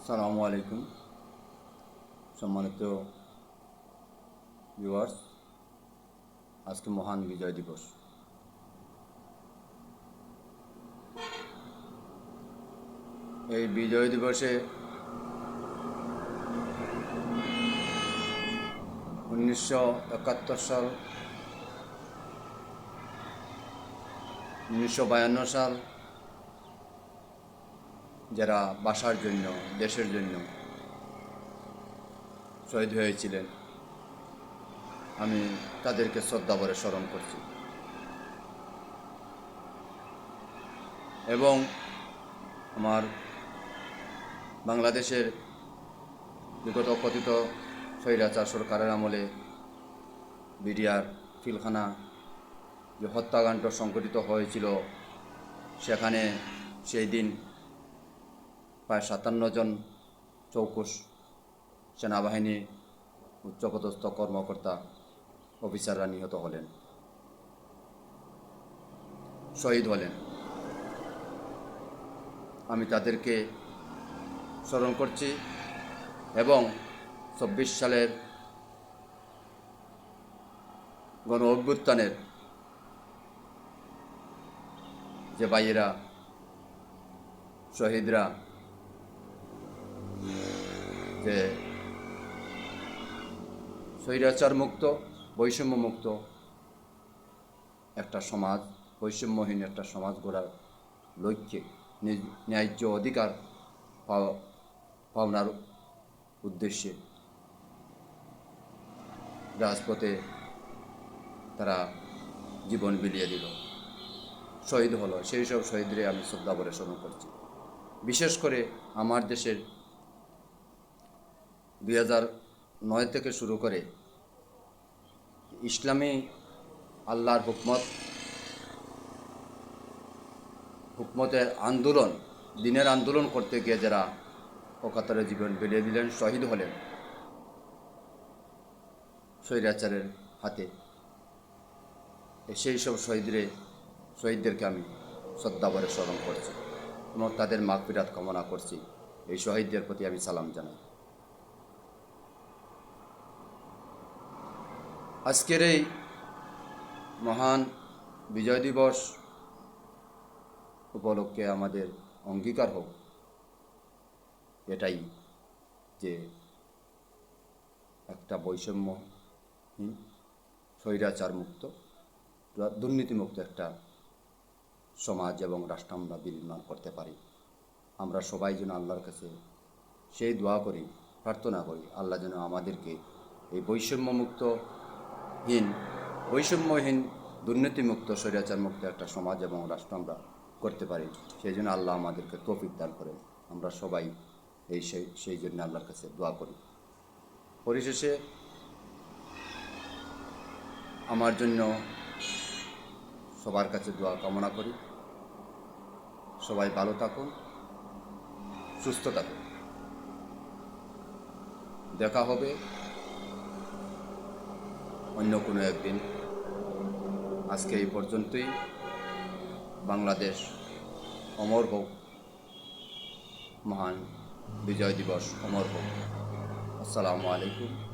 সালামু আলাইকুম সম্মানিত ভিউয়ার্স। আজকে মহান বিজয় দিবস। এই বিজয় দিবসে 1971 সাল, 1952 সাল যারা বাসার জন্য, দেশের জন্য শহীদ হয়েছিলেন, আমি তাদেরকে শ্রদ্ধাভরে স্মরণ করছি এবং আমার বাংলাদেশের বিগত কথিত স্বৈরাচার সরকারের আমলে বিডিআর পিলখানা যে হত্যাকাণ্ড সংঘটিত হয়েছিল, সেখানে সেই দিন প্রায় 57 জন চৌকুশ সেনাবাহিনী উচ্চপদস্থ কর্মকর্তা অফিসাররা নিহত হলেন, শহীদ হলেন। আমি তাদেরকে স্মরণ করছি এবং 24 সালের গণ অভ্যুত্থানের যে ভাইয়েরা, শহীদরা যে স্বৈরাচার মুক্ত, বৈষম্য মুক্ত একটা সমাজ, বৈষম্যহীন একটা সমাজ গড়ার লক্ষ্যে ন্যায্য অধিকার পাওনার উদ্দেশ্যে রাজপথে তারা জীবন বিলিয়ে দিল, শহীদ হলো। সেই সব শহীদরে আমি শ্রদ্ধাভরে স্মরণ করছি। বিশেষ করে আমার দেশের 2009 থেকে শুরু করে ইসলামী আল্লাহর হুকমতের আন্দোলন, দিনের আন্দোলন করতে গিয়ে যারা অকাতরে জীবন বিলিয়ে দিলেন, শহীদ হলেন স্বৈরাচারের হাতে, সেই সব শহীদদেরকে আমি শ্রদ্ধাভরে স্মরণ করছি এবং তাদের মাগফিরাত কামনা করছি। এই শহীদদের প্রতি আমি সালাম জানাই। আজকের এই মহান বিজয় দিবস উপলক্ষে আমাদের অঙ্গীকার হোক এটাই যে একটা বৈষম্যহীন, স্বৈরাচার মুক্ত, দুর্নীতিমুক্ত একটা সমাজ এবং রাষ্ট্র আমরা বিনির্মাণ করতে পারি। আমরা সবাই যেন আল্লাহর কাছে সেই দোয়া করি, প্রার্থনা করি, আল্লাহ যেন আমাদেরকে এই বৈষম্যহীন, দুর্নীতিমুক্ত, স্বৈরাচার মুক্ত একটা সমাজ এবং রাষ্ট্র আমরা করতে পারি। সেই জন্য আল্লাহ আমাদেরকে তৌফিক দান করেন। আমরা সবাই সেই জন্য আল্লাহর কাছে দোয়া করি। পরিশেষে আমার জন্য সবার কাছে দোয়া কামনা করি। সবাই ভালো থাকুন, সুস্থ থাকুন। দেখা হবে অন্য কোনো একদিন। আজকে এই পর্যন্তই। বাংলাদেশ অমর হোক, মহান বিজয় দিবস অমর হোক। আসসালামু আলাইকুম।